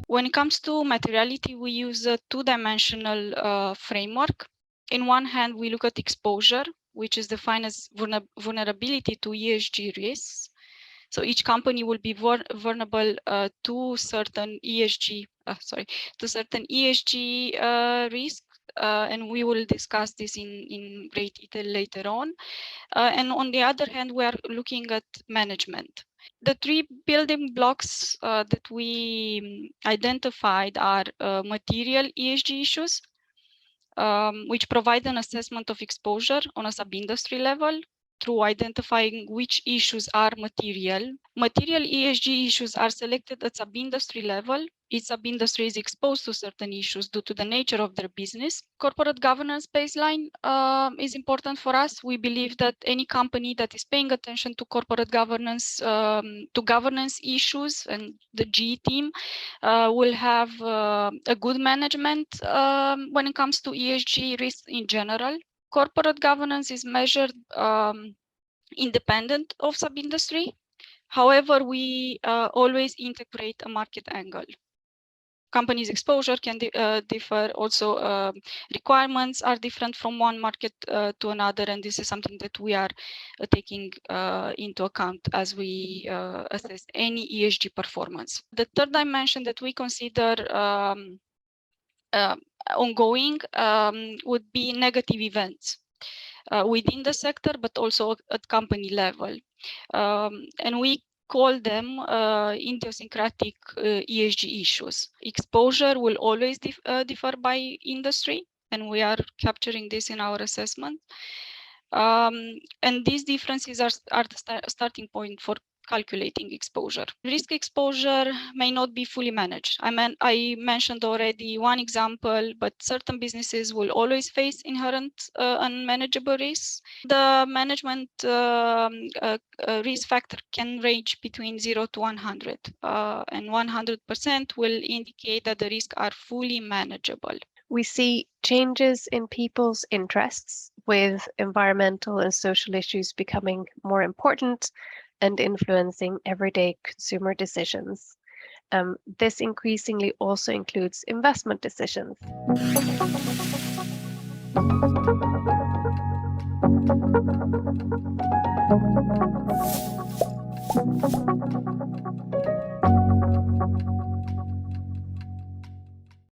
When it comes to materiality, we use a two-dimensional framework. In one hand, we look at exposure, which is defined as vulnerability to ESG risks. So each company will be vulnerable to certain ESG risks, and we will discuss this in great detail later on. And on the other hand, we are looking at management. The three building blocks that we identified are material ESG issues, which provide an assessment of exposure on a sub-industry level through identifying which issues are material. Material ESG issues are selected at sub-industry level. Each sub-industry is exposed to certain issues due to the nature of their business. Corporate governance baseline is important for us. We believe that any company that is paying attention to corporate governance, to governance issues, and the G team will have a good management when it comes to ESG risks in general. Corporate governance is measured independent of sub-industry. However, we always integrate a market angle. Companies' exposure can differ. Also, requirements are different from one market to another, and this is something that we are taking into account as we assess any ESG performance. The third dimension that we consider ongoing would be negative events within the sector, but also at company level. And we call them idiosyncratic ESG issues. Exposure will always differ by industry, and we are capturing this in our assessment. And these differences are the starting point for calculating exposure. Risk exposure may not be fully managed. I mentioned already one example, but certain businesses will always face inherent unmanageable risks. The management risk factor can range between 0 to 100, and 100% will indicate that the risks are fully manageable. We see changes in people's interests, with environmental and social issues becoming more important and influencing everyday consumer decisions. This increasingly also includes investment decisions.